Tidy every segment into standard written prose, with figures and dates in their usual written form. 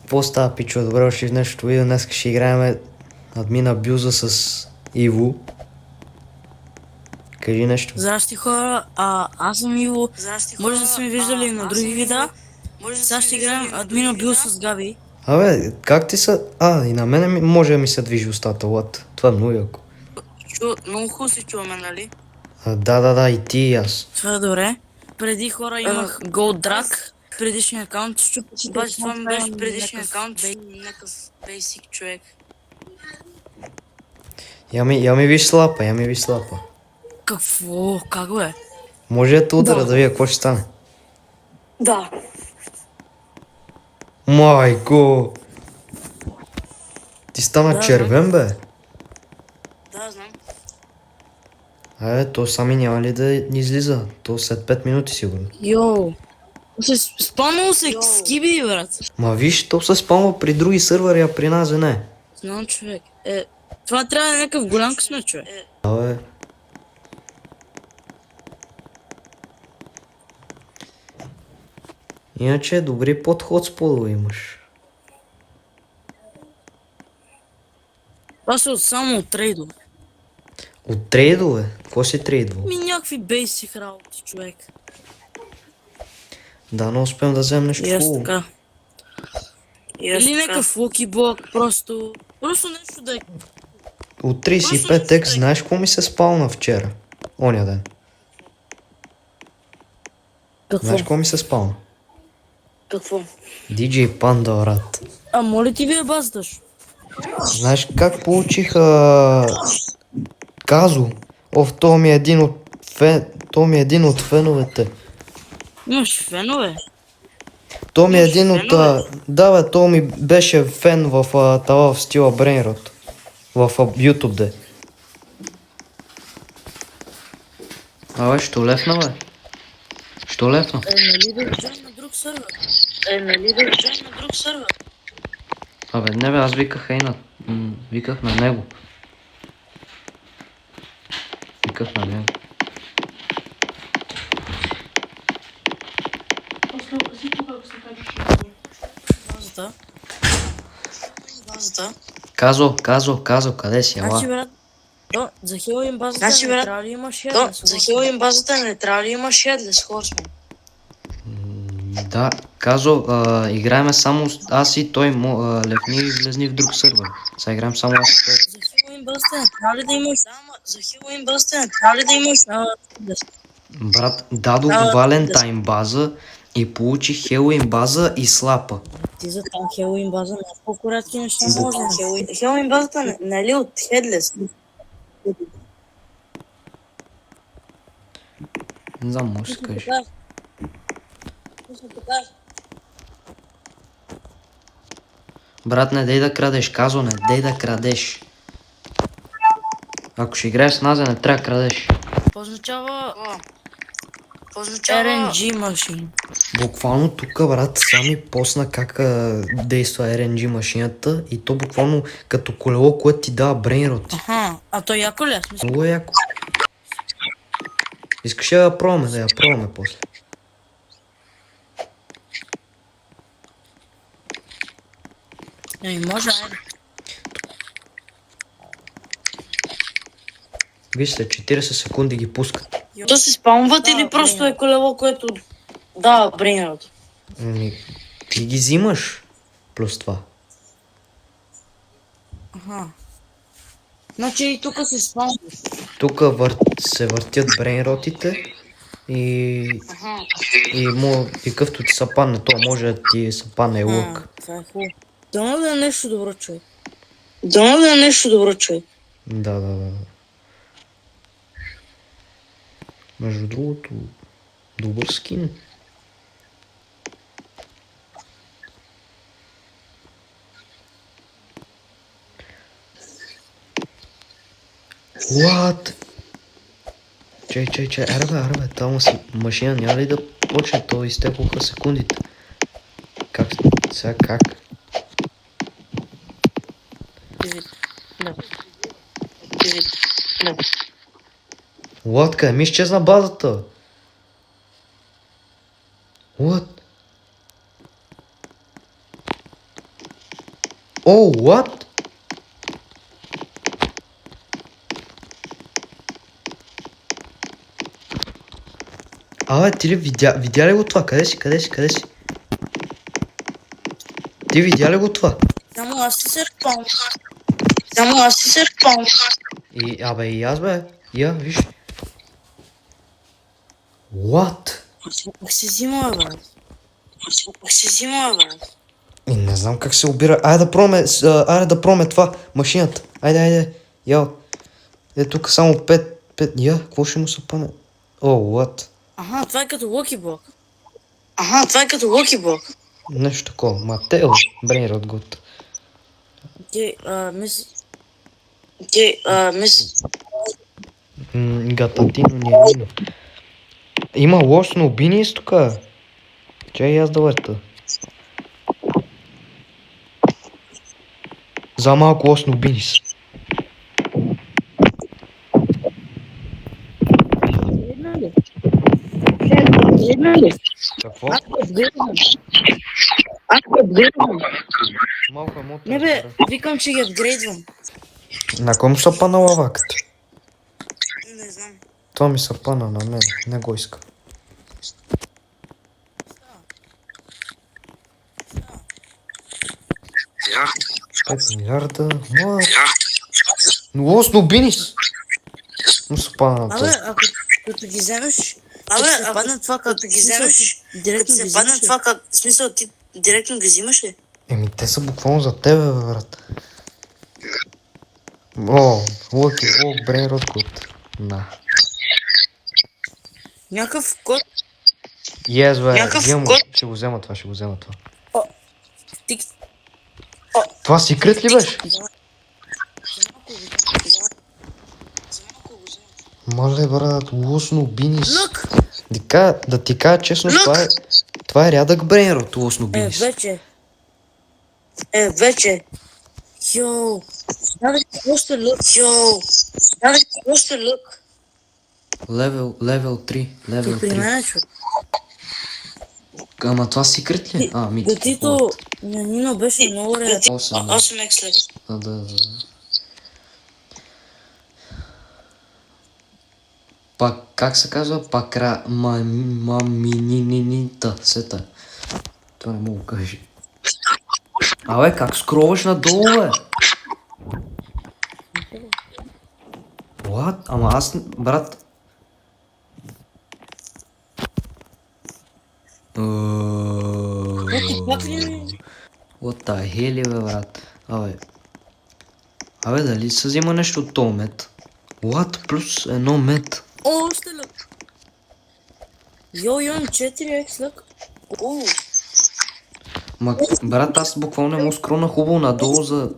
Какво става, пичо? Добре дошли в днешното видео. Днес ще играем админ абюза с Иво. Кажи нещо. Здрасти хора, аз съм Иво. Може да сме виждали на други видеа. Сега ще играем админ абюз с Габи. Абе, как ти са... и на мене може да ми се движи устата, лад. Това е много яко. Много хубаво се чуваме, нали? Да, и ти и аз. Това е добре. Преди хора имах Gold Drag, предишния акаунт. Обаче това ми беше предишния акаунт, някакъв basic човек. Я ми виж слапа, Какво? Как бе? Може да те удара да видя какво ще стане. Да. Майко! Ти стана червен, бе. Да, знам. То сами няма ли да излиза? То след 5 минути сигурно. Йоу. Спомнил се скиби, брат. Ма виж, то се спомва при други сървъри, а при нас не. Знам, човек. Това трябва да е някакъв голям късмет, човек. Абе. Иначе добри подход сподове имаш. Това са само от трейдове. От трейдове? Какво си трейдвал? Някакви бейсик работи, човек. Да, но успеем да вземем нещо хубаво. Така. Или някакъв лукиблок, просто нещо да е. От 35x знаеш какво ми се спална вчера? Оня ден. Какво? Знаеш какво ми се спална? Какво? DJ Panda, брат. Моля ти вие баздаш. Знаеш как получих Казо? То ми е един от феновете. Имаш фенове? То ми е един от... то ми беше фен в това в стила Брейнрот. В YouTube, де. Абе, що лефна, бе? Що лефна? Нали да джойн на друг сървър? Абе, не бе, аз виках виках на него. Базата. Казо, къде си, ела? Значи, брат, за Хелоуин базата не трябва ли имаш headless horseman? Да, Казо, играеме само аз и той, левни и влезни в друг сървър. Сега играем само аз и той. За Хелоуин базата не трябва ли да имаш headless? Брат, дадох Валентайн база и получих Хелоуин база и слапа. Ти за там Хелоуин база няколко рядки неща може. Хелоуин базата нали от headless? Не знам, може да се кажеш. Брат, не дей да крадеш, Казо, не дей да крадеш. Ако ще играеш с нас, не трябва да крадеш. Какво означава RNG машин? Буквално тук, брат, сами посна как действа RNG машината и то буквално като колело, което ти дава брейнрот. А то яко ли е? Много е яко. Искаш да я пробваме после. Може, Виж, след 40 секунди ги пускат. То се спамват или просто е колело, което дава брейнрот? Ти ги взимаш плюс това. Значи и тук се спамват. Тук се въртят брейнротите и какъвто ти се падне, то може да ти се падне и лък. Това е хубаво. Дано да е нещо добро, човек. Да. Между другото, добър скин. What? Чай, арбе, тази машина няма ли да почне, то изтекоха секундите. Как? What? Къде ми изчезна базата? What? О, what? Абе, ти ли видя ли го това? Къде си? Ти видя ли го това? Само аз ти се разпълням. И, абе, и аз, бе. Я, виж. What? Как се взима, бе? И не знам как се обира. Айде да пробваме това. Машината. Айде. Яо. Е, тук само 5. Я, какво ще му се пане? О, what? Аха, това е като Локи Блок. Нещо такова. Матео. Брейнрот гуд. Мис... Гататино Нянина. Има лош на убинис тук. Чай и аз да върта. За малко лош на убинис. Една ли? Какво? Малко е мотор. Не бе, викам, че ги апгрейдвам. На ком са пана лаваката? Не знам. Това ми са пана на мен. Не го искам. 5 милиарда. Лош на убинис. Му са пана на това. Абе, ако като ги вземеш, ако падна това, като ги вземеш, директно ги взимаш ли? В смисъл, ти директно ги взимаш ли? Еми, те са буквално за тебе, бе, брат. О, Лъки Блок, Брейнрот Гуд. На. Някакъв код. Yes, бе, Някакъв взема го. код. Ще го взема това. Тик. Това секрет ли беше? Мале, брат, лосно бинис. Лък! Да ти кажа честно, това е рядък брейнрот, лосно бинис. Вече. Йоу. Даде още лък. Левел 3, левел При 3. мен, човек. Ама това секрет ли? Детито на Нино беше много рядък. 8 екслет. Да. Пак, как се казва? Мамининита. Сета. Това не мога да кажа. Абе, как скроваш надолу, бе? What? Ама аз, брат... What the hell, бе, брат? Абе, дали се взима нещо от този мед? What? Плюс едно мед. О, още лък. Йо, имам 4x лък. Ма, брат, аз буквално не мога скрона хубаво надолу за...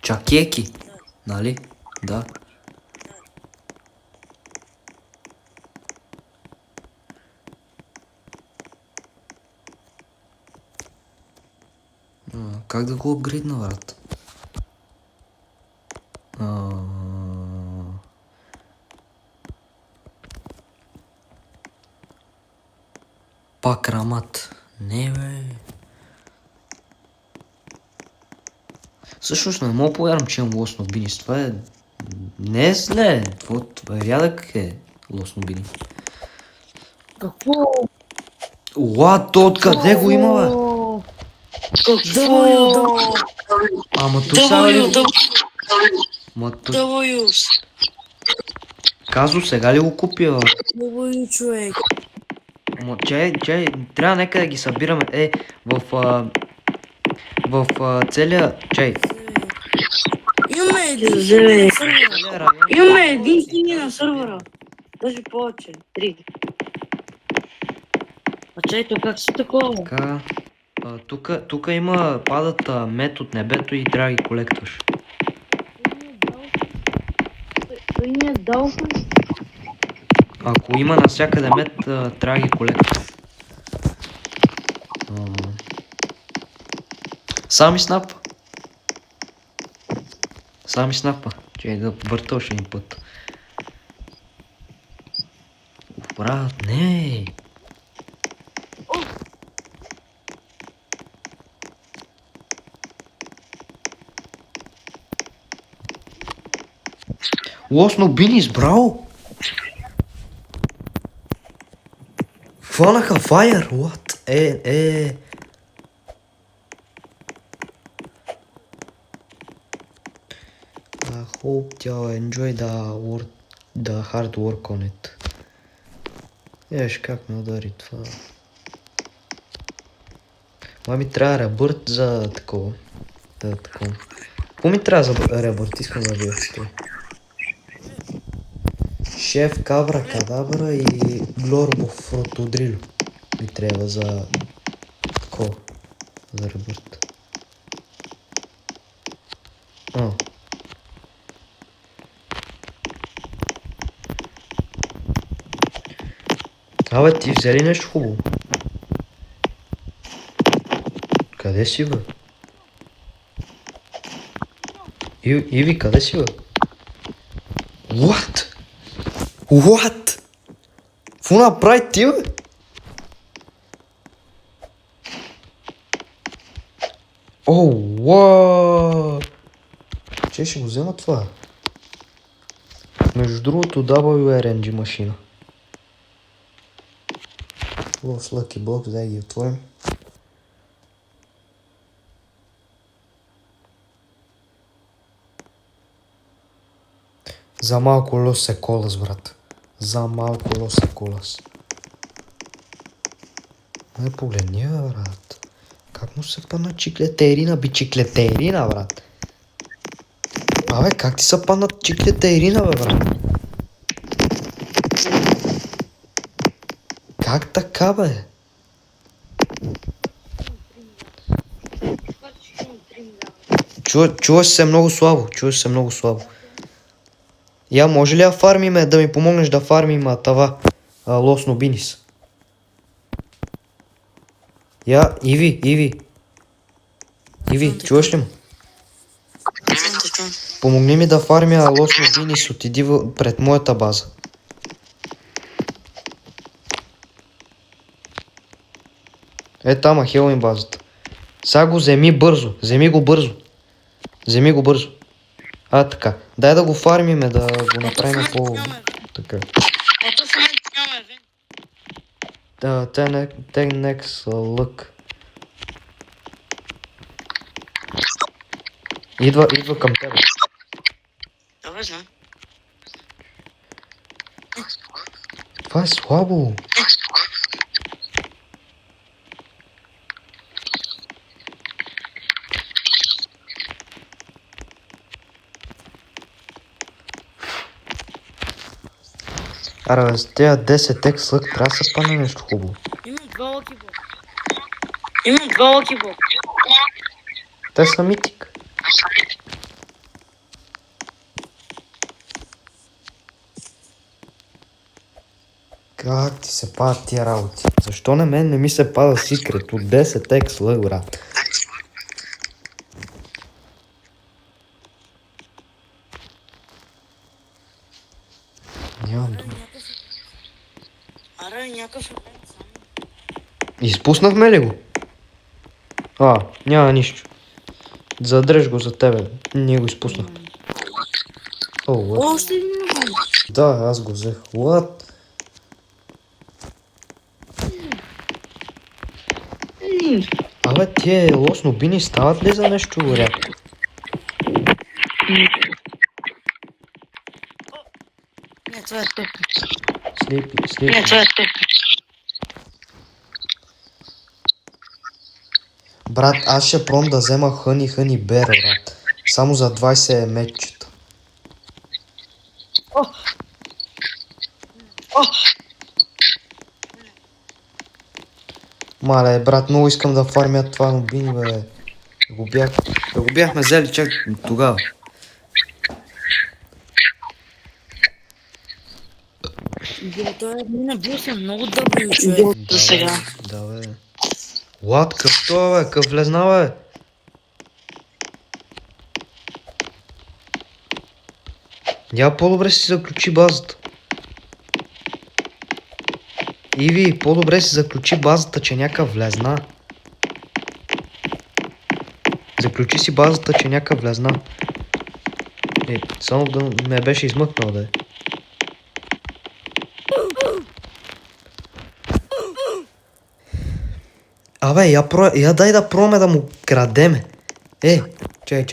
чакеки. Нали? Да. Как да го апгрейдна, брат? Пак рамат. Не, бе. Всъщност не мога повярвам, че имам лосно бинис. Това е... Не е зле. Това е рядък лосно бинис. Какво? Уа, то откъде го има, бе? Ама то сега ли... Казо, сега ли го купи, бе? W, човек. Ама чай, трябва нека да ги събираме. В целия... Чай. Имаме един кинги на сървъра. Даже повече. 3. А чай, то как си такова? Така... Тук има... падат мед от небето и трябва да ги колектваш. Той ни е дал. Ако има навсякъде мед, трябва да ги колектваш. Сами снапа. Чай да върта още един път. Брат, не. Лосно Бинис, браво! Фанаха фаер, what? I hope y'all enjoy the hard work on it. Еш как ме удари това. Ми трябва ребърт за такова. Какво ми трябва за ребърт? Искам да видя това. Шеф, кабра, кадабра и глорбо фротодрило ми трябва за такова. За ребърт. Абе, ти взе ли нещо хубаво? Къде си, бе? Иви, къде си, бе? What? What? Какво направи ти, бе? Уау! Че ще го взема това? Между другото, WRNG машина. В Lucky Box, дай ги отворим. За малко лос е колас, брат. За малко лос е колас. Не погледни, брат. Как му се падна чиклетерина, чиклетерина, брат? Абе, как ти се падна чиклетерина, бе, брат? Как така, бе? Чуваш се много слабо, Я, може ли да фармиме, да ми помогнеш да фармим това лосно бинис? Я, Иви, чуваш ли му? Помогни ми да фармя лосно бинис, отиди пред моята база. Тама, хелвин базата. Сега го вземи бързо. Така. Дай да го фармиме, да го направим по... Така. Take next look. Идва към тебе. Добре, знам. Това е слабо. Аре, с тези 10x лък трябва да се падне нещо хубаво. Имам два лъки блока. Те са митик. Как ти се падат тия работи? Защо на мен не ми се пада секрет от 10x лък, брат? Нямам дума. Аре, някакъв е сам. Изпуснахме ли го? Няма нищо. Задръж го за тебе. Ние го изпуснахме. Още един набор. Да, аз го взех. What? Абе, тия лосно бини стават ли за нещо рядко? Не, това е теб. Слипи. Не, това е теб. Брат, аз ще пробвам да взема хъни бер, брат. Само за 20 метчета. Мале, брат, много искам да фармя това нобини, бе. Да го бяхме взели чак тогава. Той е бил съм много добри човек до сега. Да, бе. Лад, къв това, бе? Къв влезна, бе? Я по-добре си заключи базата. Иви, по-добре си заключи базата, че някакъв влезна. Заключи си базата, че някакъв влезна. Само да ме беше измъкнал да е. Абе, я дай да пробваме да му крадеме. Чай.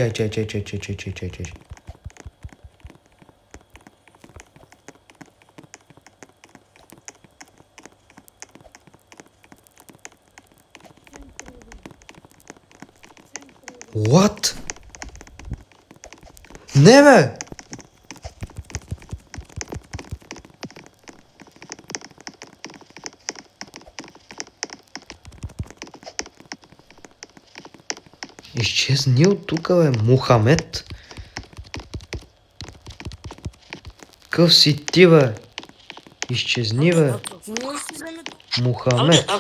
What? Не бе! Изчезни от тука, бе, Мухамед. Къв си ти, бе? Изчезни, бе. Мухамед.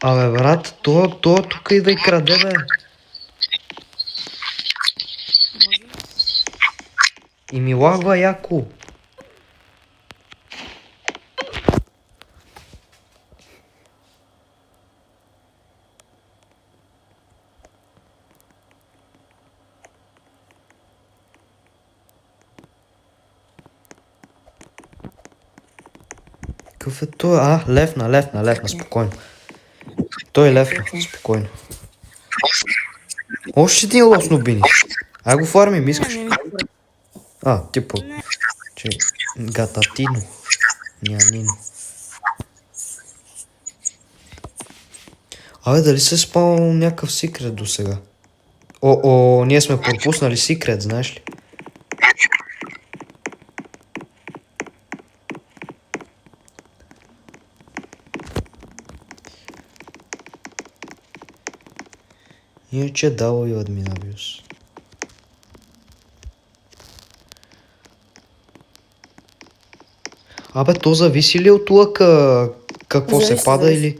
Абе, брат, то тук идва и краде, бе. И ми лагва яко. Какъв е той? Левна, спокойно. Той е левна, спокойно. Още един лос нубини. Ай го фармим, искаш. Типа. Че, гататино. Нянино. Абе, дали се спал някакъв секрет до сега? Ние сме пропуснали секрет, знаеш ли? Иначе W админабиус. Абе, то зависи ли от лъка какво се пада или?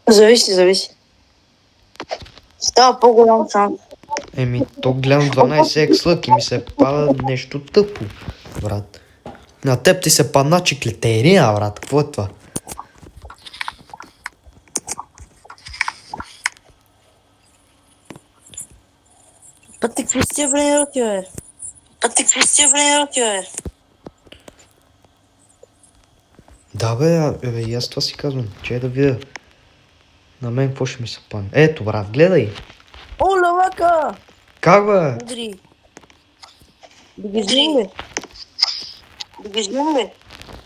Зависи. Става по-голям шанс. То гледам 12x лък и ми се пада нещо тъпо, брат. На теб ти се падна чеклетерия, брат. Какво е това? Пътик Кристия Бренероти, бе. Да, бе, и аз това си казвам. Че да видя. На мен какво ще ми се падне? Ето, брат, гледай. О, лавака! Как, бе? Удри. Да ги взимам, бе.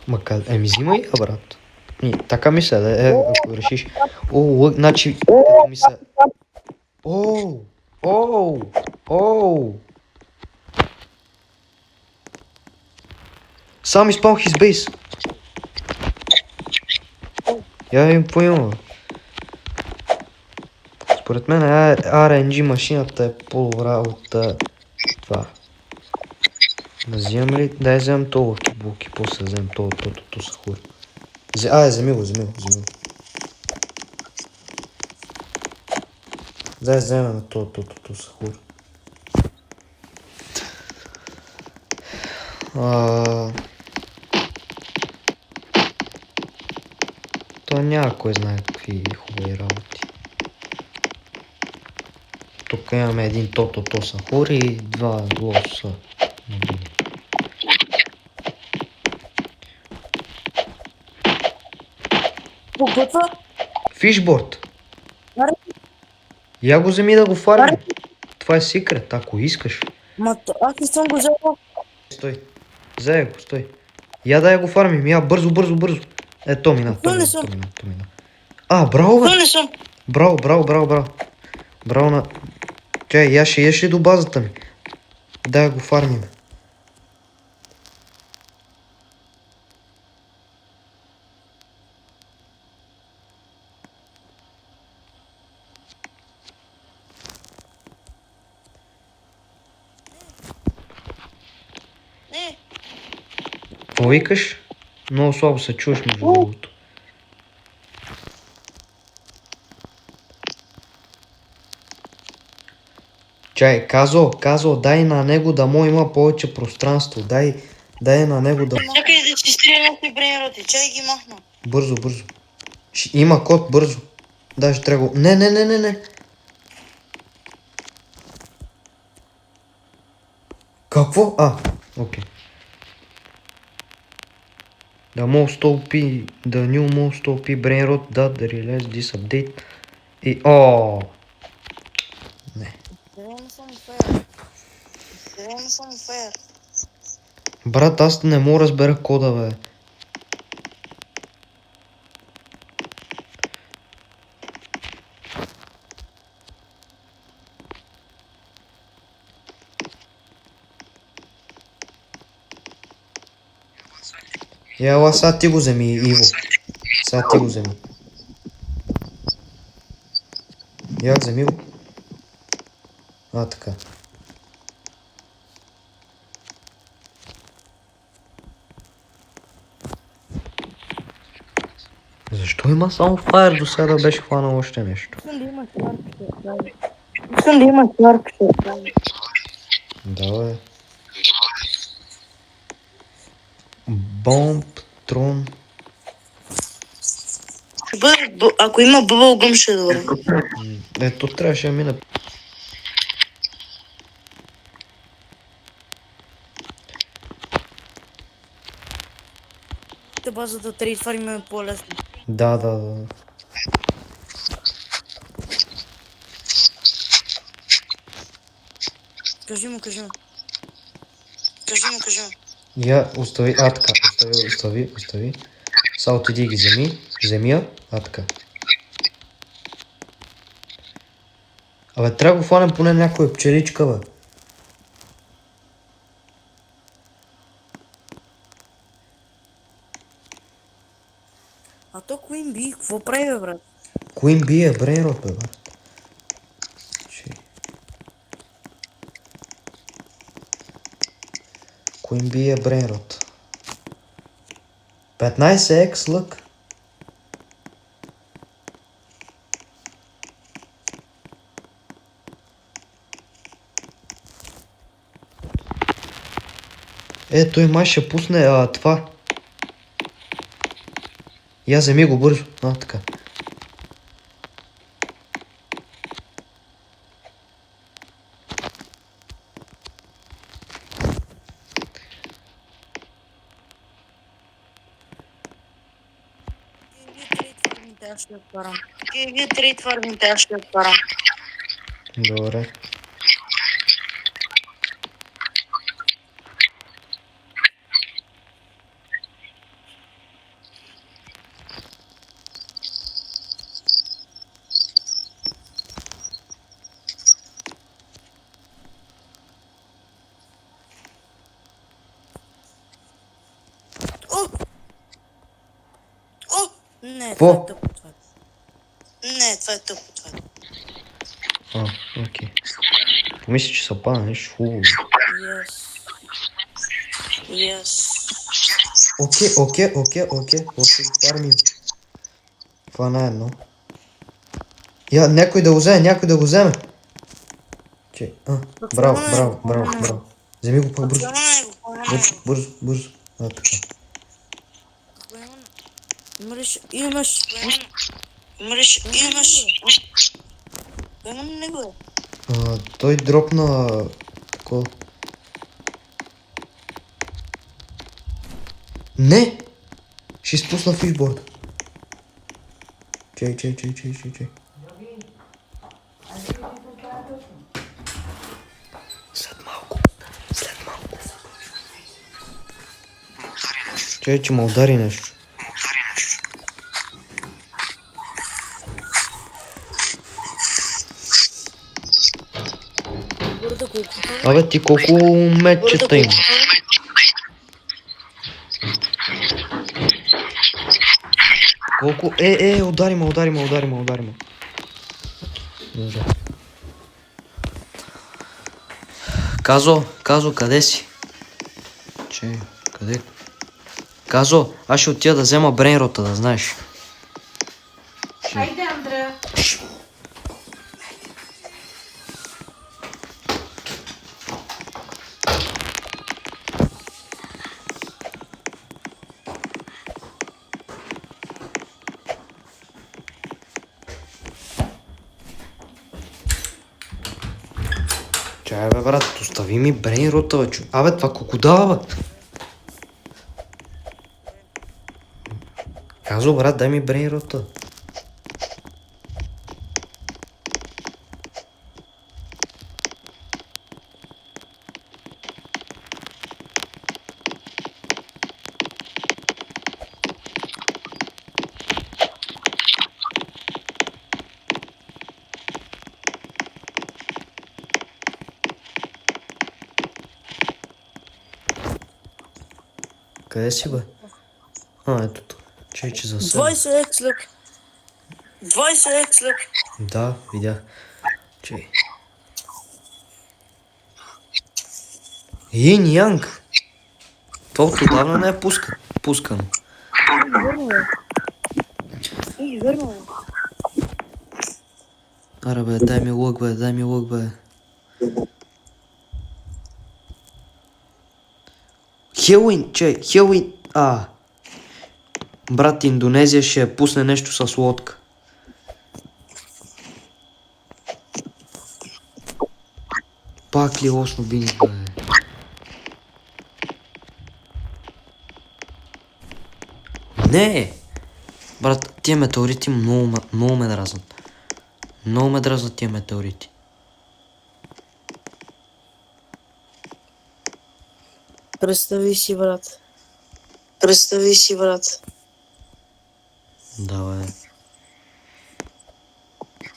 Ма къде? Взимай я, брат. Така ми се, да ако решиш. Значи, като ми се... Сам изпълнах his base. Я им поема. Според мен RNG машината е по-добра от това. Да вземем ли? Дай вземем това лъки-булки, после вземем това сахур. Вземи го. Дай вземем това сахур. То няма кой знае какви хубави работи. Тук имаме един то сахур и два лоса. Какво? Фишборд. Я го вземи да го фарми. Това е секрет, ако искаш. Аз не съм го взел. Стой. Взея го, стой. Я да я го фармим, бързо. То мина. Браво, бе. Браво на... Чай, я ще еш ли до базата ми? Да го фармим. Какво викаш? Много слабо се чуеш между другото. Чай, казо, дай на него да му има повече пространство. Дай на него да... Чакай да си стрелям ти бренероти, чай ги махна. Бързо. Има код, бързо. Даже трябва го... Не. Какво? Окей. The new most OP brain rot that release this update. И... Не. Не съм фер. Брат, аз не мога да разбера кода, бе. Ела, сега ти го вземи, Иво. Сега ти го вземи. Я вземи го. Така. Защо има само фаер до сега да беше хванал още нещо? Искам да има кнаркче. Да, бе. Бомб, трон. Ако има бъбългъм, ще е добре. Ето трябваше да мина. Базата 3 това има по-лесно. Да. Кажи му. Я остави, така, остави. Сега отиди ги вземи я, така. Абе, трябва да го хванем поне някоя пчеличка, бе. А то Queen Bee, какво прави, бе, брат? Queen Bee е брейнрот, бе, брат. Queen Bee е брейнрот. 15x лък. Той май ще пусне това. Я вземи го бързо. Така. Вие три твърдите, аз ще отварям. Добре. Не, Какво? това е тъпо. Не, това е тъпо. Окей. Помисли, че са пада нещо хубаво. Yes. Окей. Фармим. Това не е едно. Някой да го вземе, Браво. Вземи го пак бързо. Бързо. Така. Имаш. Има на него. Той дропна такова. Не! Ще изпусна фишборд. Чай. След малко. Чай, че ме удари нещо. Абе, ти колко мечета има? Колко? Удари ме. Добре. Казо, къде си? Къде? Казо, аз ще отида да взема брейнрота, да знаеш. Хайде, Андрея. Чай бе брат, остави ми брейн рота бе, Абе това колко дава бе? Казо брат, дай ми брейн рота. Къде си бе? Ето тук. Че за себе. 20 екслък. 20 екслък. Да, видях. Че. Йин Янг. Това отдавна не е пускано. Верно. Аре бе, дай ми лък бе. Хелуин. Брат, Индонезия ще пусне нещо с лодка. Пак ли лосно бинис, бе? Не! Брат, тия метеорити много ме дразнат. Много ме дразнат тия метеорити. Представи си, брат. Да, бе.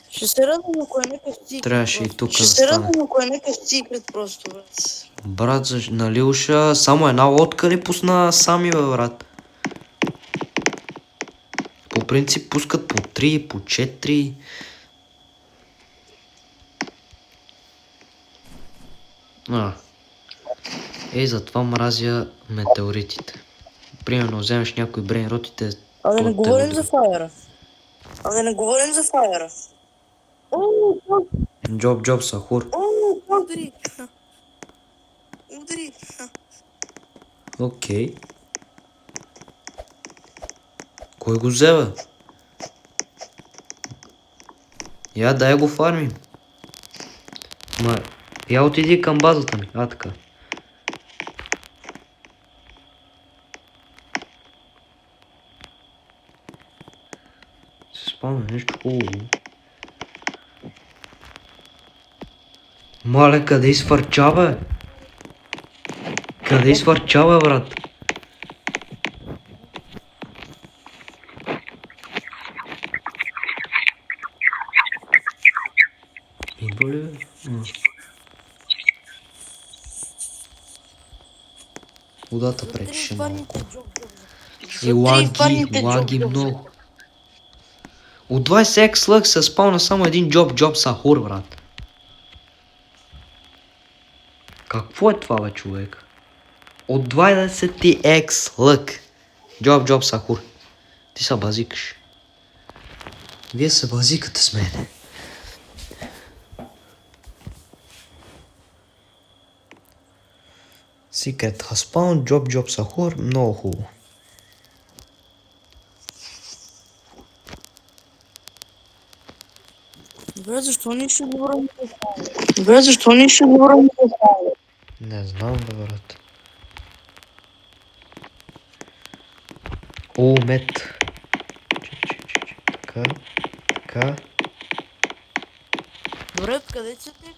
Ще се радвам, ако е някакъв секрет. Трябваше и тук Ще да се стане. радвам, ако е някакъв секрет просто, брат. Брат, нали уша само една лодка ли пусна сами, бе, брат? По принцип пускат по 3, по 4. Затова мразя метеоритите. Примерно вземеш някой брейн ротите. А да не говорим за фаера. Джоб Сахур. Удари. Окей. Кой го взе, бе? Я дай го фармим. Я отиди към базата ми. Така. Се спомня нещо хубаво. Мале, къде изфърча, бе? Брат? Идва ли, бе? Водата пречеше много. И лаги много. От 20x лък се спална само един Джоб Сахур, брат. Какво е това, бе, човек? От 20x лък. Джоб Сахур. Ти се базикаш. Вие се базикате с мене. Secret has spawned, Джоб Сахур, много хубаво. Добре, защо не ще говорим за фаера? Не знам, бе, брат. О, мет. Така. Добре, откъде са тези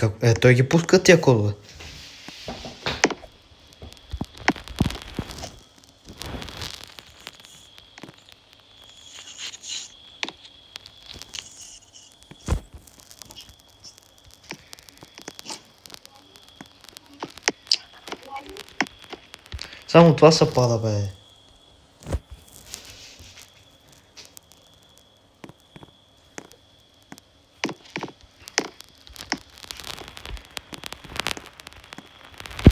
кодове? Той ги пуска тия кодове. Само това се пада, бе.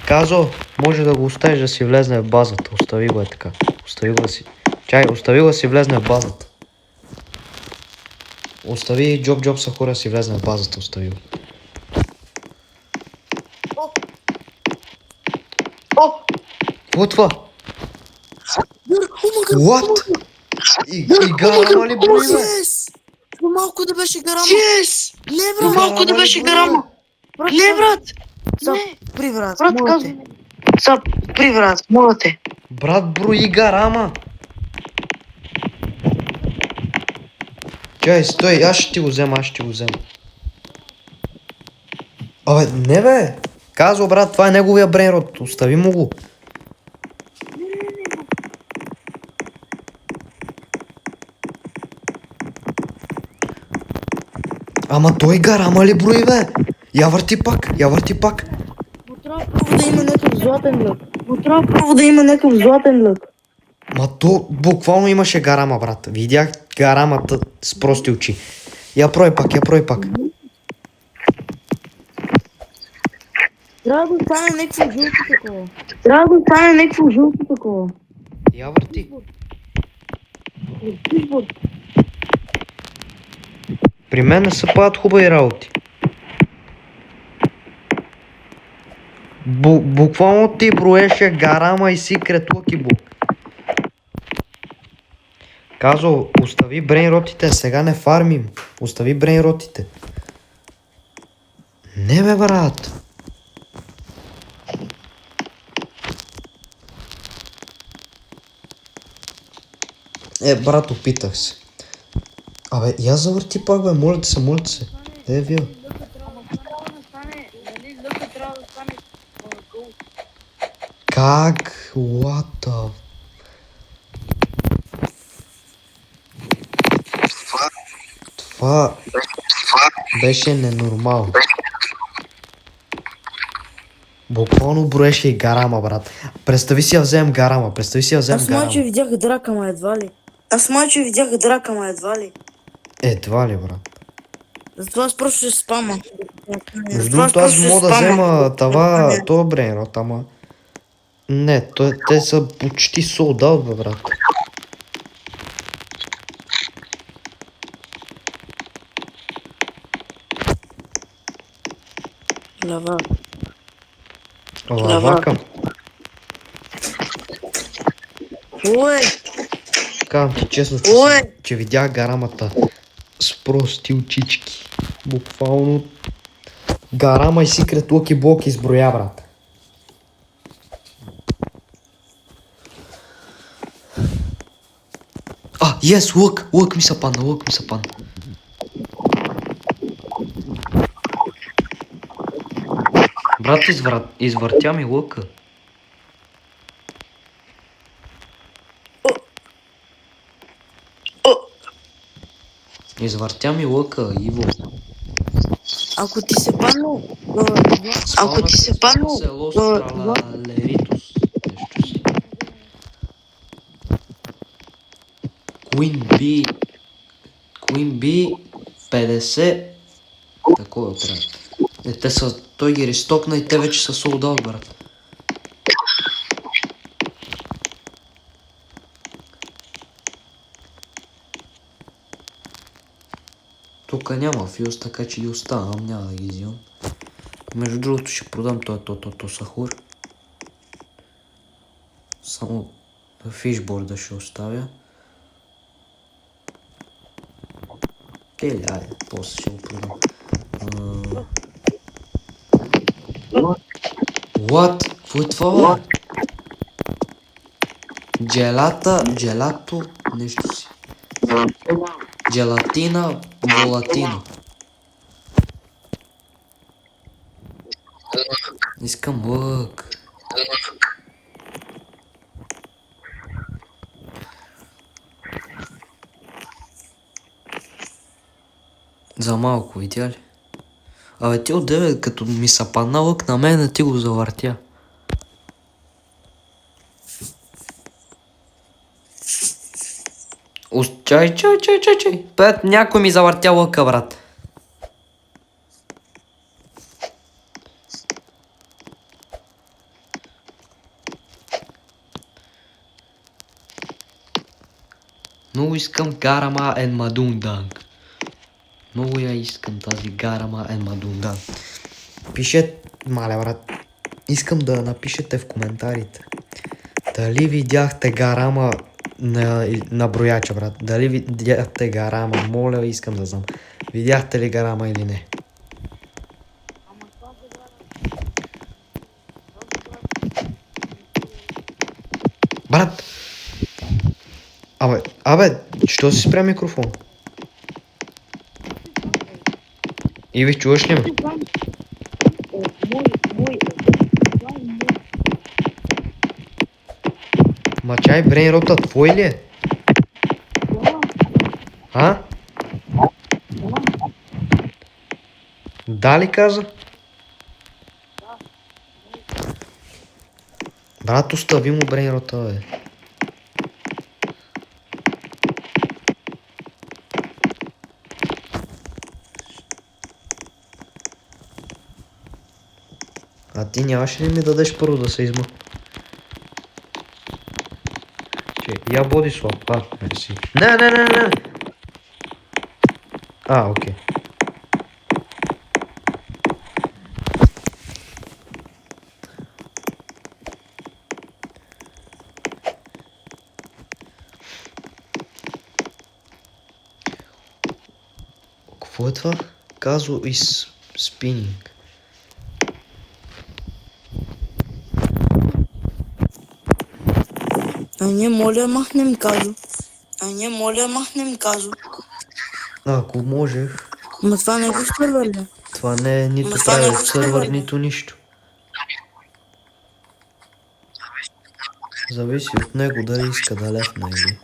Казо, може да го оставиш да си влезне в базата. Остави го така. Остави го да си влезне в базата. Остави Джоб Сахур да си влезне в базата. Остави го. Какво е това? What? Игра, нали брои, бе? Малко да беше гарама. Yes! Не, брат. Малко да беше гарама. Брат, Не, брат! Са, Не! при брат. Брат, моля казвам. те. Са, при брат, моля те. Брат, брои гарама. Чай, стой, аз ще ти го взема, аз ще ти го взема. Абе, не бе. Казва, брат, това е неговия брейнрод. Остави му го. Ама той гарама ли брои, бе? Я върти пак, я върти пак. Но трябва първо да има някакъв златен лък. Но трябва първо да има някакъв златен лък. Ма то буквално имаше гарама, брат. Видях гарамата с прости очи. Я прой пак, я прой пак. Трябва да стане някакво жълто такова. Трябва да стане някакво жълто такова. Я върти. Избор. При мен не се правят хубави работи. Буквално ти броеше гарама и секрет лъки бук. Казал, остави брейнротите, сега не фармим. Остави брейнротите. Не бе, брат. Брат, опитах се. Абе, я завърти пак, бе, моля се, моля се. Де е вие? Как? What the... Това беше ненормално. Буквално броеше и гарама, брат. Представи си я вземем гарама, представи си я вземем Аз гарама. майче видях драка, ма едва ли. Аз майче видях драка, ма едва ли. Едва ли, брат. Затова аз просто ще спама. Между другото, аз мога да взема това брейнрот, ама... Не, те са почти sold out, бе, брат. Лава. Лавака. Ой! Казвам ти честно, че видях гарамата с прости очички. Буквално гарама и секрет лъки блок изброя, брат. Yes, лък ми се падна, лък ми се падна. Брат, извъртя ми лъка. Извъртя ми лъка, Иво. Ако ти се падна... Ако ти се падна... Село Стралеритус. Нещо си. Queen Bee 50. Такова трябва. Те са... Той ги рестокна и те вече са sold out, брат. Тук няма фюз, така че ги оставам, няма да ги взимам. Между другото ще продам то сахур. Само фишборда ще оставя. Айде, после ще го продам. What? Какво е това, бе? Джелато, нещо си. Джелатина, волатино. Искам лък. За малко, видя ли? Абе ти отдеве, като ми са падна лък на мен, ти го завъртя. Чай. Пет, някой ми завъртя лъка, брат. Много искам гарама en мадунданг. Много я искам тази гарама en мадунданг. Маля, брат. Искам да напишете в коментарите. Дали видяхте гарама на брояча, брат. Дали видяхте гарама? Моля, искам да знам. Видяхте ли гарама или не? Брат! Абе, що си спря микрофон? Иви, чуваш ли ме? Ма чай, брейнрота твой ли е? А? Да ли каза? Брат, остави му брейнрота, бе. А ти нямаш ли ми дадеш първо да се измъкна? Че, я боди слаб. Мерси. Не. Окей. Какво е това? Казо и спининг. А ние моля махнем казо. Ако можех. Ма това не го сървър ли? Това не е нито правил сървър, нито нищо. Зависи от него дали иска да лефне или.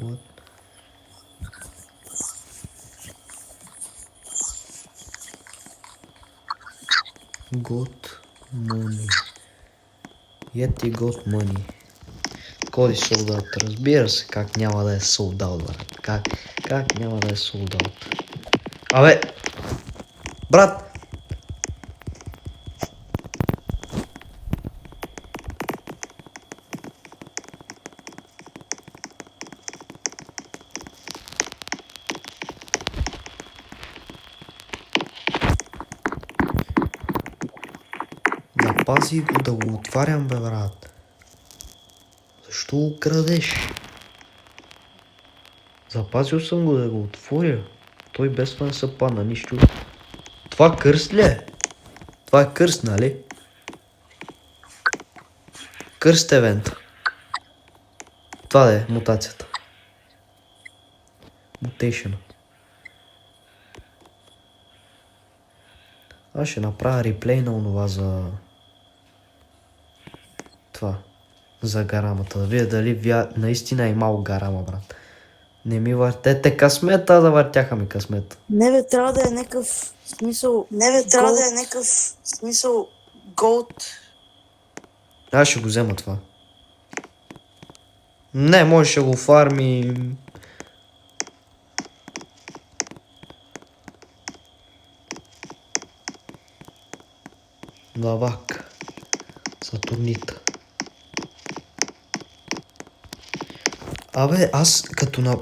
What? Got money. Yeti got money. Коди солдат, разбира се, как няма да е солдат, брат. Как няма да е солдат? Абе! Брат! Да пази го, да го отварям, бе, брат. Защо го крадеш? Запазил съм го да го отворя. Той без това не се падна нищо. Това кърст ли е? Това е кърст, нали? Кърст евент. Това да е мутацията. Мутейшън. Аз ще направя реплей на онова за... това. За гарамата. Да видя дали наистина е имало гарама, брат. Не ми въртете късмета, да въртяха ми късмета. Не бе, трябва да е някакъв смисъл. Голд. Аз ще го взема това. Не, може ще го фарми. Лавак. Сатурнита. Абе,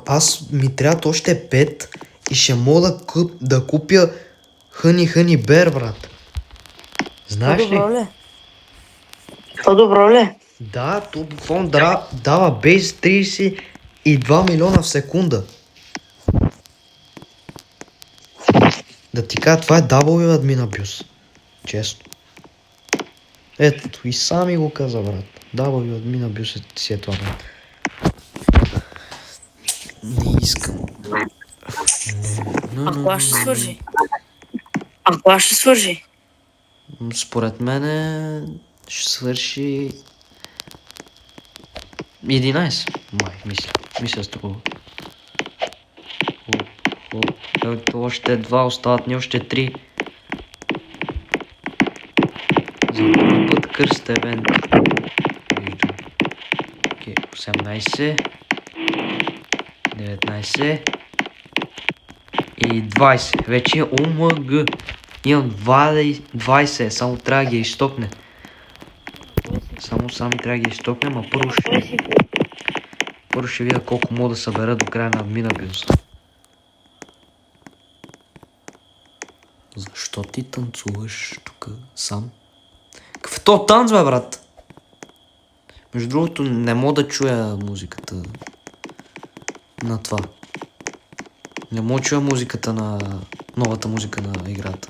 аз ми трябват още 5 и ще мога да купя хъни бер, брат. Знаеш ли? Това добро ли? Да, Тубофон дава бейс 32 милиона в секунда. Да ти кажа, това е W админ абюз. Честно. Ето, и сами го каза, брат. W админ абюз си е това, брат. Не искам. Ако аз ще свържи? Според мен ще свърши 11 май, мисля с това. Ето още 2, остават ни още 3. За първи път кърст евент. Виждам. Окей, 18, 19 и 20. Вече ОМГ. Имам 20, само трябва да ги изтокне. Само трябва да ги изтокнем, а първо ще видя колко мога да събера до края на админа бюз. Защо ти танцуваш тук сам? В то танц, бе, брат. Между другото, не мога да чуя музиката на това. Не мога да чуя музиката на новата музика на играта.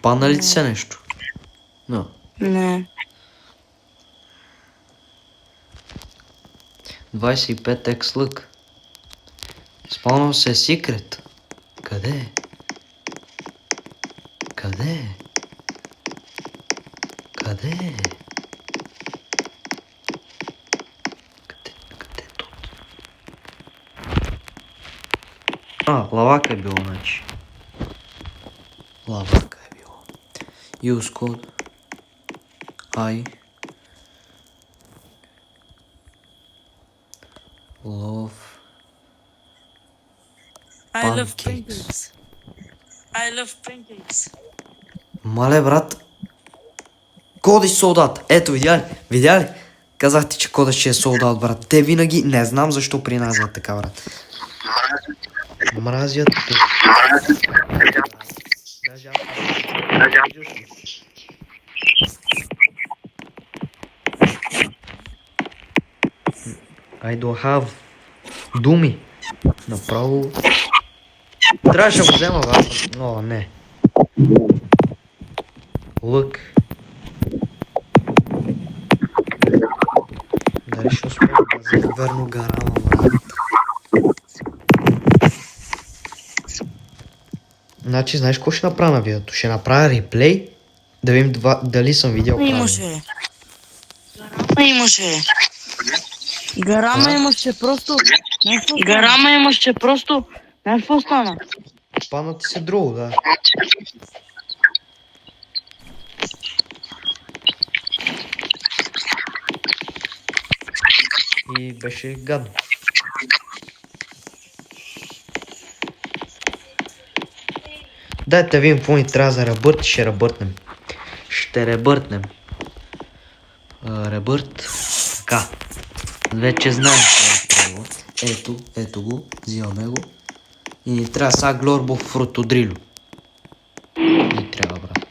Падна ли ти се нещо? No. Не. 25x лък. Спомням се секрет. Къде е? Къде е? Къде е? Къде е тут? Лавака е било, значи. Лавака е било. Use code. Love I love pancakes. pancakes. I love pancakes. Мале, брат. Кодиш солдат. Ето, видя ли? Видя ли? Казах ти, че кодиш ще е солдат, брат. Те винаги, не знам защо при нас е така, брат. Мразят тук. Даже I don't have думи. Направо. Трябваше да го взема, брат. Но, не. Лък. Дали ще успея да взема верно гарама, брат. Значи, знаеш какво ще направя на видеото? Ще направя реплей, да видим дали съм видял правилно. Имаше. Гарама имаше просто... Какво стана? Падна ти се друго, да. И беше гадно. Дайте да видим какво ни трябва за ребърт, ще ребъртнем. Ще ребъртнем. Ребърт. Така. Вече знаем какво е това. Ето го, взимаме го. И ни трябва сега глорбо фрутодрило. Ни трябва, брат.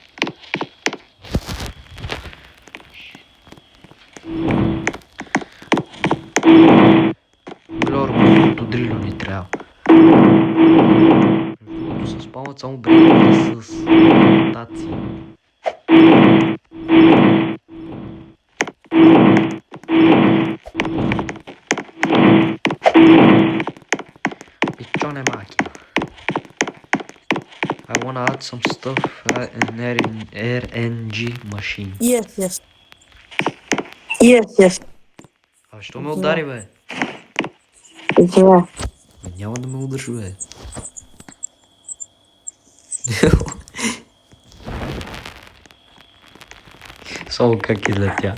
Глорбо фрутодрило ни трябва. Защото се спамват само бригите с таци. Пичоне макина. I wanna add some stuff in RNG machine. Yes. А що ме удари, бе? Това. Няма да ме удариш, бе. Само как излетя.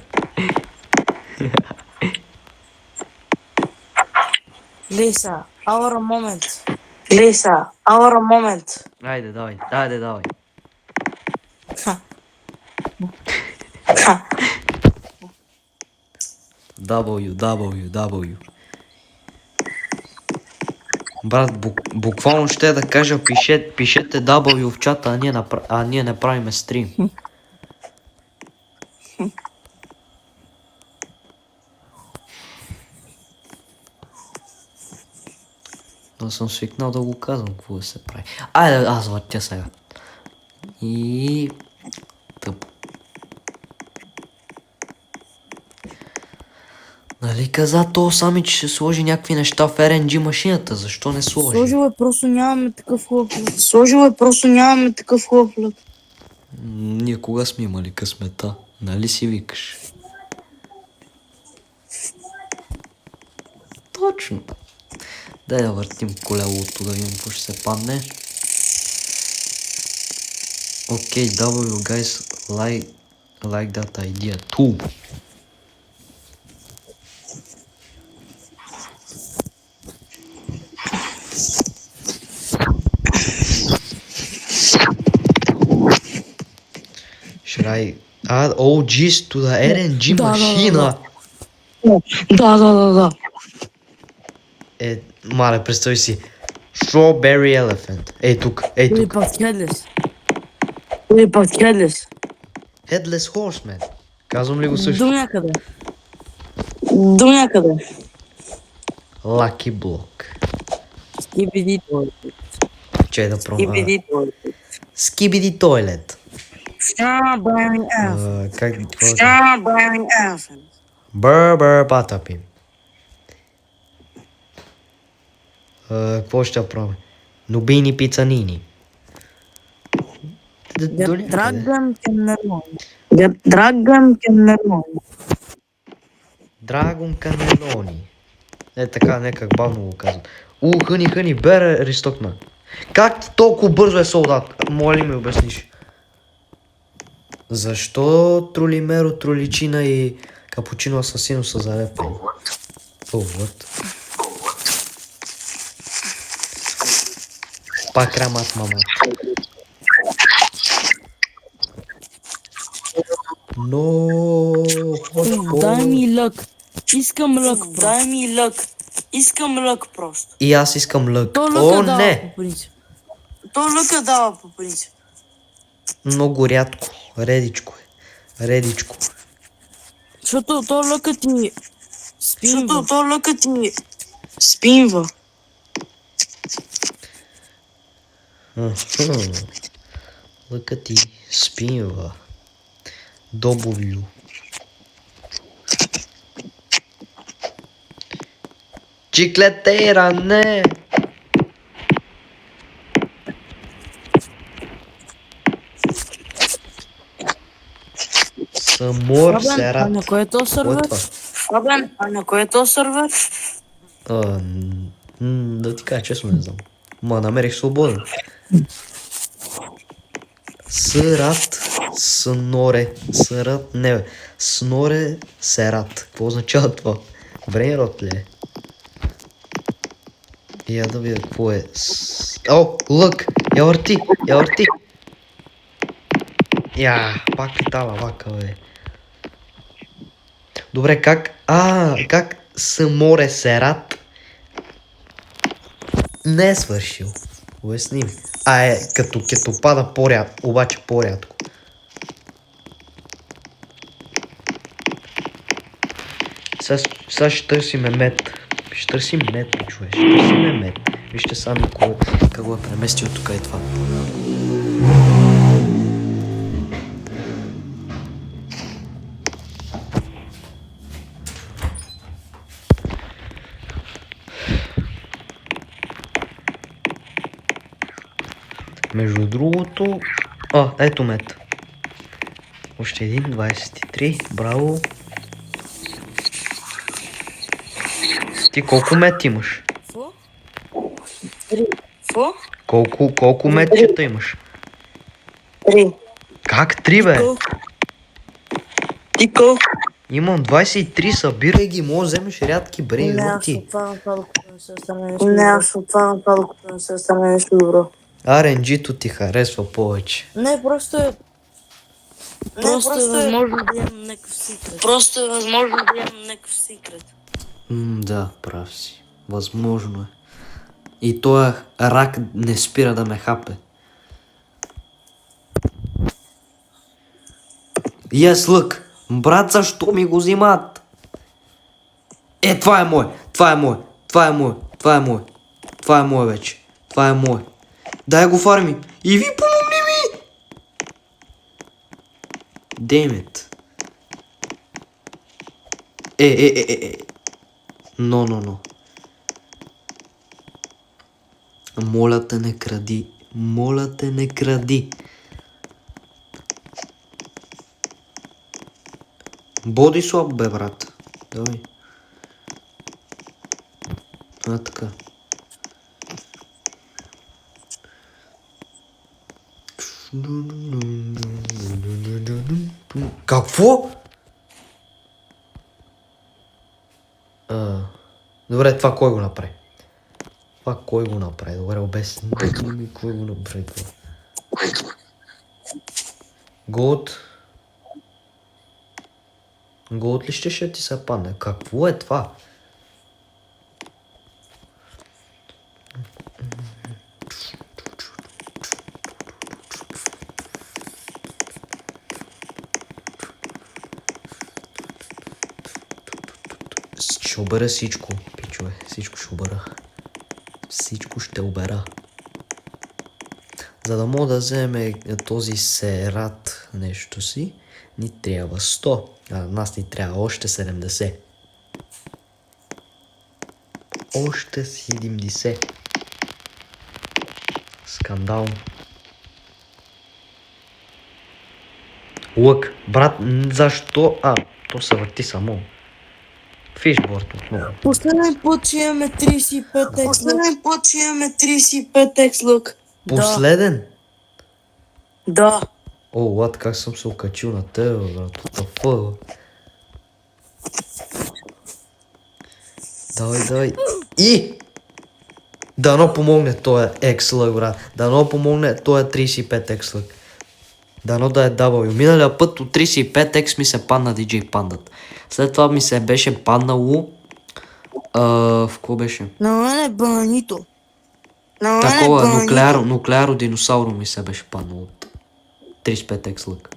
Lisa, our moment. Айде, давай. W. Брат, буквално ще да кажа, пишете W в чата, а ние не правиме стрим. Но съм свикнал да го казвам, какво да се прави. Айде, аз въртя сега. И... тъпо. Нали каза то сами, че ще сложи някакви неща в RNG машината, защо не сложи? Сложил е, просто нямаме такъв хубав лък. Ние кога сме имали късмета? Нали си викаш? Точно. Дай да въртим колелото, да видим какво ще се падне. Окей, W guys like that idea too. Should I add OGs to the RNG машина? Да. Мале, представи си. Strawberry Elephant. Ей тук. Или пак хедлес. Или пък Headless. Headless Horseman. Казвам ли го също? До някъде. До някъде. Lucky Block. Skibidi Toilet. Че да пробвам. Skibidi Toilet. Skibidi Toilet. Strawberry Elephant. Как? Strawberry Elephant. Бър Батапи. Какво ще пробвам? Нубини Пицанини. До някъде. Dragon Cannelloni. Dragon Cannelloni. Драгон Канелони. Така, нека бавно го казвам. Хъни, бер Ристокман. Как толкова бързо е солдат? Моля ли ми обясниш? Защо Тролимеро, Троличина и Капучино Асасино са залепени? Повод. Пак рамат мама. Но... Дай ми лък. Искам лък. Дай ми лък. Искам лък просто. И аз искам лък. То О, лъка дава не! по принцип. То лъка дава по принцип. Много рядко. Редичко е. Редичко. Защото то лъка ти спинва. Лъка ти спинва. W. Чиклетера, не! Самор Серат. На кой е то Кой е сървър? това? Фабен, а на кой е то сървър? Да ти кажа, честно не знам. Ма намерих свободен. Сърат, Сноре, Сърат, не бе. Сноре, Серат. Какво означава това? Брейнрот ли е? Я да видя какво е. О, лък! Я върти! Пак летала вака, бе. Добре, как? Как Саморе Серат не е свършил? Обясни ми. Като пада по-рядко, обаче по-рядко. Сега ще търсиме мед. Ще търсим мед, човек. Ще търсиме мед. Вижте сами как го е преместил тук и това. Между другото... ето мед. Още един, 23. Браво. Ти колко мед имаш? Фо? Колко метчета имаш? 3. Как 3, бе? Ти колко? Имам 23, събирай ги, може да вземеш рядки брейнроти. Не, аз от това напада, като не се стане нещо добро. RNG-то ти харесва повече. Не, просто е... Просто е възможно да имам някакъв секрет. Да, прав си. Възможно е. И този рак не спира да ме хапе. Yes, look! Брат, защо ми го взимат? Това е мой! Това е мой! Това е мой! Това е мой! Това е мой вече! Това е мой! Дай го фарми! И ви помогни ми! Damn it! Но. Моля те, не кради. Моля те, не кради. Боди слаб, бе, брат. Давай. Така. Какво? Добре, това кой го направи? Добре, обясни ми кой го направи това. Голд ли ще ти се падне? Какво е това? Ще обера всичко, пичове. Всичко ще обера. Всичко ще обера. За да мога да вземе този серат нещо си, ни трябва 100. А нас ни трябва още 70. Още 70. Скандално. Лък. Брат, защо? То се върти само. Фишборд отново. Последен път, че имаме 35 екс. Последен път, че имаме 35 екс лък. Последен? Да. О, лад, как съм се окачил на тебе, брат. What the fuck? Давай. И! Дано помогне този екс-лък, брат. Дано помогне този 35 екс-лък. Дано да е W. Миналия път от 35 екс ми се падна DJ Pandat. След това ми се беше паднало... в какво беше? На мен е бананито. Такова нуклеаро диносауро ми се беше паднало от 35 екс-лък.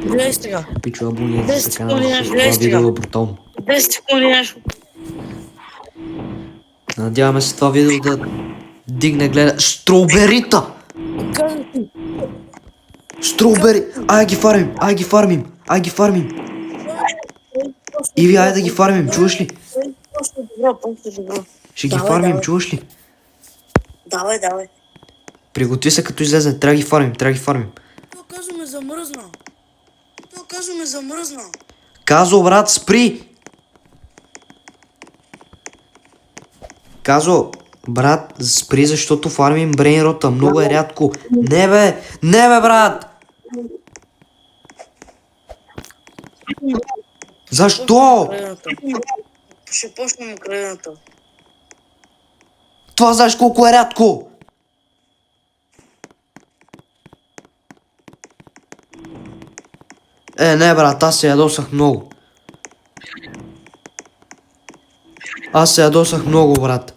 Гледай сега. Пичо, абонирайте се 10 канала, секунди, защото това видео е брутално. 10 секунди нещо. Надяваме се това видео да дигне гледа... Строберита! Казвам ти. Стробери! Ай ги фармим! Иви, ай да ги фармим, чуваш ли? После добро. Ще ги Давай, фармим, давай. чуваш ли? Давай. Приготви се като излезе, трябва да ги фармим. То казва ме замръзна. Казо, брат, спри! Казо, брат, спри, защото фармим брейнрота, много е рядко. Не бе, брат! Защо? Ще почнем украдената. Това знаеш колко е рядко? Не, брат, аз се ядосах много. Брат.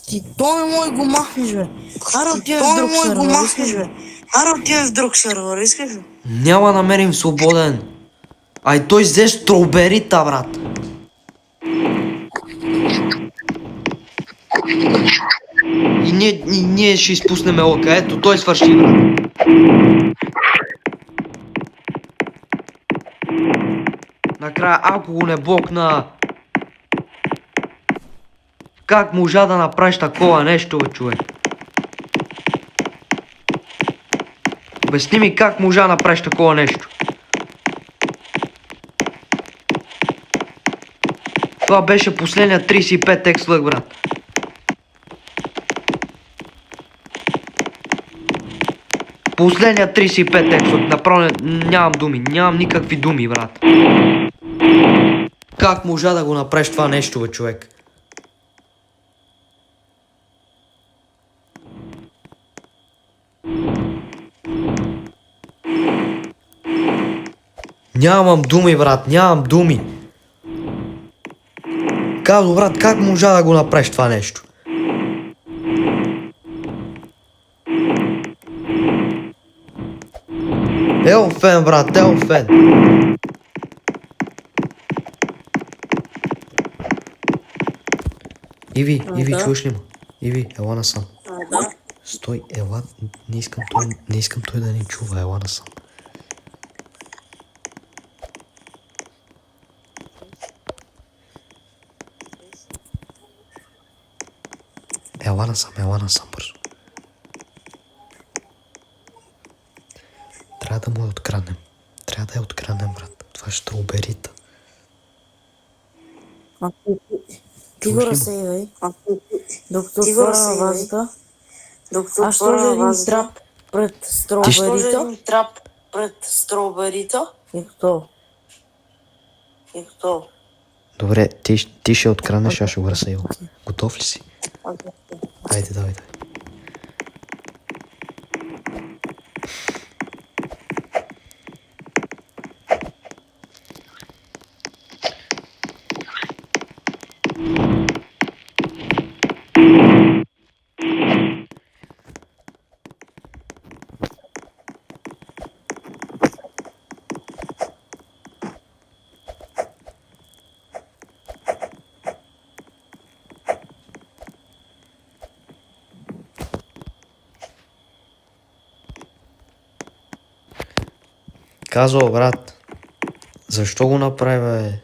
Ти, то не може го махнеш, бе. Ара отиваш в друг сервер, искаш, бе. Отиваш в друг сервер, искаш ли? Няма намерим свободен. Ай, той взе строберита, брат. И ние ще изпуснем лъка. Ето, той свърши, брат. Накрая, ако го не блокна... Как можа да направиш такова нещо, бе, човек? Обясни ми как можа да направиш такова нещо. Това беше последния 35 екс-лък, брат. Последния 35 екс-лък. Направо нямам думи. Нямам никакви думи, брат. Как можа да го направиш това нещо, бе, човек? Нямам думи, брат, нямам думи. Казо, брат, как можа да го направиш това нещо? Елфен, брат, елфен. Иви, чуеш ли ма? Иви, ела насам. Да. Стой, ела, не искам той да ни чува, ела насам. Ела насам бързо. Трябва да му я откраднем. Трябва да я откраднем, брат. Това е строберита. Ти го разсейвай. Докато отворя на вазата. Аз ще един трап пред строберита. И готово. Добре, ти ще откраднеш, аз ще го разсейвам. Готов ли си? Айде, давай. Казо, брат, защо го направи, бе?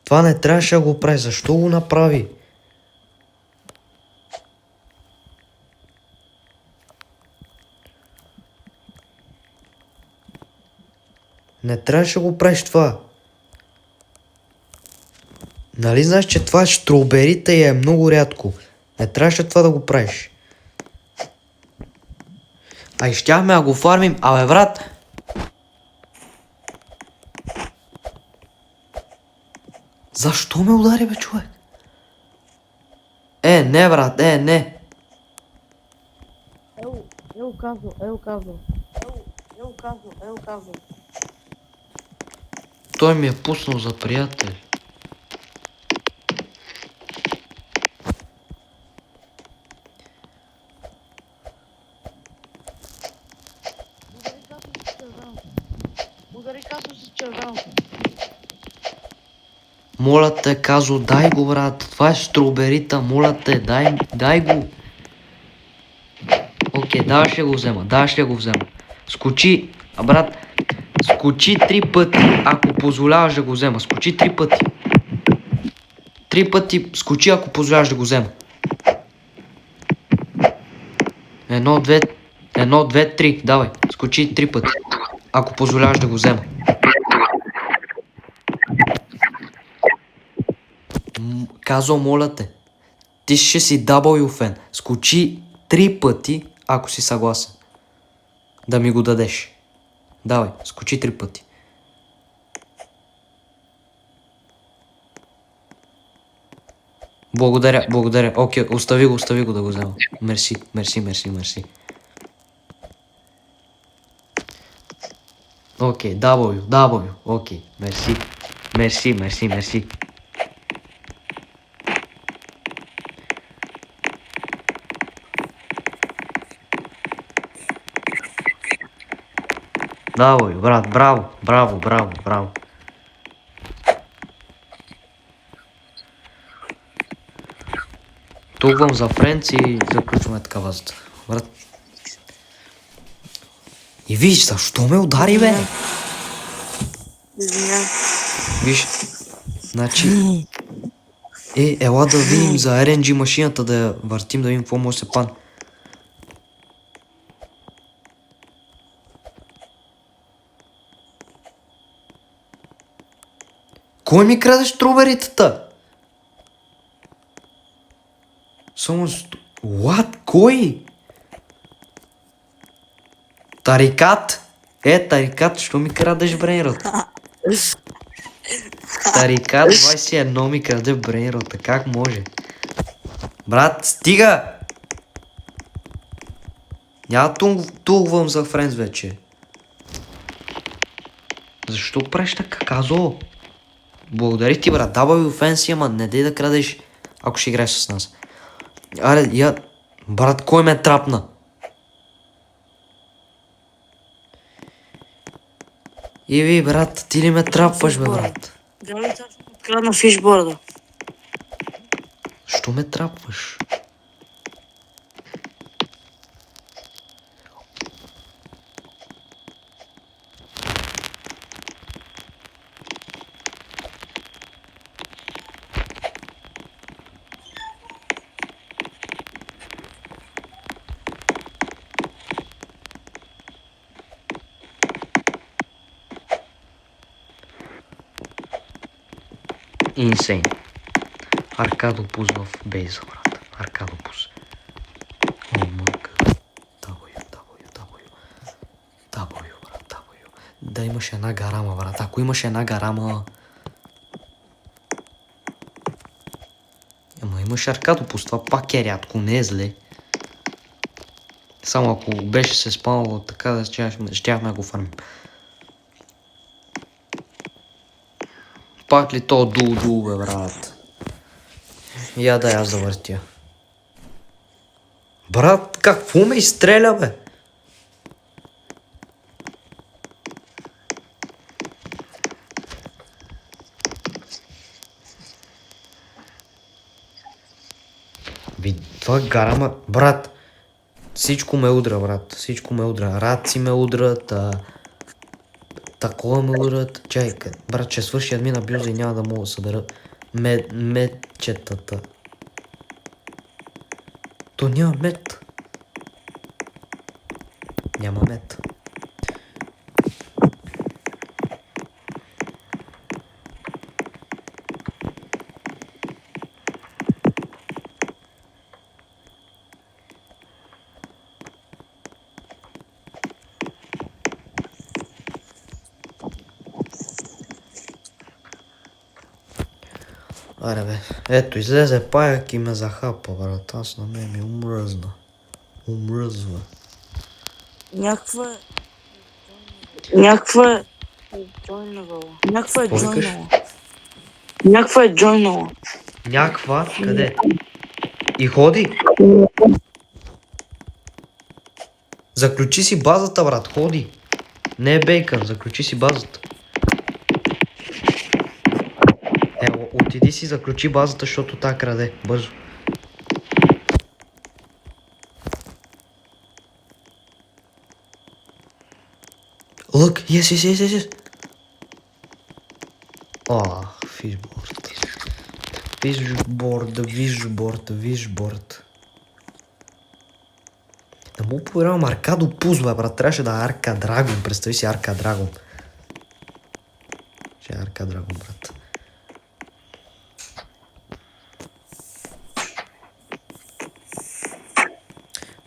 Това не трябваше да го прави, защо го направи? Не трябваше да го правиш това. Нали знаеш, че това строберите е много рядко. Не трябваше това да го правиш. А и щяхме да го фармим, абе брат. Защо ме удари, бе, човек? Не, брат, не. Eu caso. Той ми е пуснал за приятел. Удари касо с червеното. Моля те, Казо, дай го, брат. Това е строберита, моля те, дай го. Окей, даваш ли го взема? Скочи, брат, скочи 3 пъти, ако позволяваш да го взема. Скочи 3 пъти. 3 пъти скочи, ако позволяваш да го взема. 1, 2, 3, давай, скочи 3 пъти, ако позволяваш да го взема. Казо, моля те, ти ще си W фен. Скочи 3 пъти, ако си съгласен да ми го дадеш. Давай, скочи 3 пъти. Благодаря. Окей, остави го да го взема. Мерси. Окей, W. Окей, мерси. W, брат, браво. Тугвам за Френц и заключваме такавазата. Брат. И виж, защо ме удари, бе? Извинявай. Виж, значи... ела да видим за RNG машината, да я въртим, да видим какво може да се пан. Кой ми краде строберитата? What? Кой? Тарикат? Тарикат, що ми крадеш брейнрота? Тарикат 21 ми краде брейнрота, как може? Брат, стига! Няма тулвам за Френц вече. Защо правиш така, Казо? Благодаря ти, брат. W фенси, ама не дей да крадеш, ако ще играеш с нас. Аре, брат, кой ме трапна? И ви, брат, ти ли ме трапваш, бе, брат? Дали точно открадна фишборда? Що ме трапваш? Инсейн. Аркадопус в бейза, брат. Аркадопус. О, мъка. W, брат, W. Да имаш една гарама, брат. Ако имаш една гарама... Ама имаш Аркадопус, това пак е рядко, не е зле. Само ако беше се спамало така, да щяхме да го фармим. Пак ли то дул, бе, брат? Я да я завъртя. Брат, какво ме изстреля, бе? Това гарама... Брат, Всичко ме удра, брат. Всичко ме удра. Раци ме удрат, такова ме удрат. Чайка, брат, ще свърши админ абюза и няма да мога да събера медчетата. То няма мед. Няма мед. Аре бе, ето излезе паяк и ме захапа, брат. Аз на мен ми омръзна. Омръзва. Някаква е джойнала. Какво викаш? Някаква е джойнала. Някаква? Къде? И ходи? Заключи си базата, брат, ходи. Не е бейкън, заключи си базата. Отиди си, заключи базата, защото та краде. Бързо. Look, yes. Фишборд. Не му поверявам Аркадо Пуз, бе, брат. Трябваше да е Арка Драгон. Представи си Арка Драгон. Ще е Арка Драгон, брат.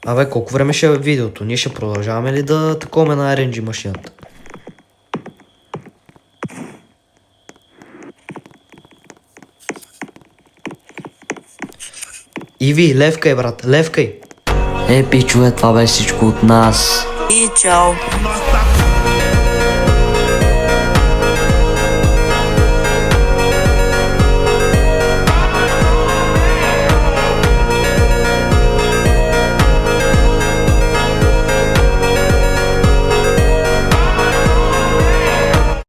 Абе, колко време ще е видеото? Ние ще продължаваме ли да таковаме на RNG машината? Иви, левкай, брат, левкай! Пичове, това беше всичко от нас. И чао.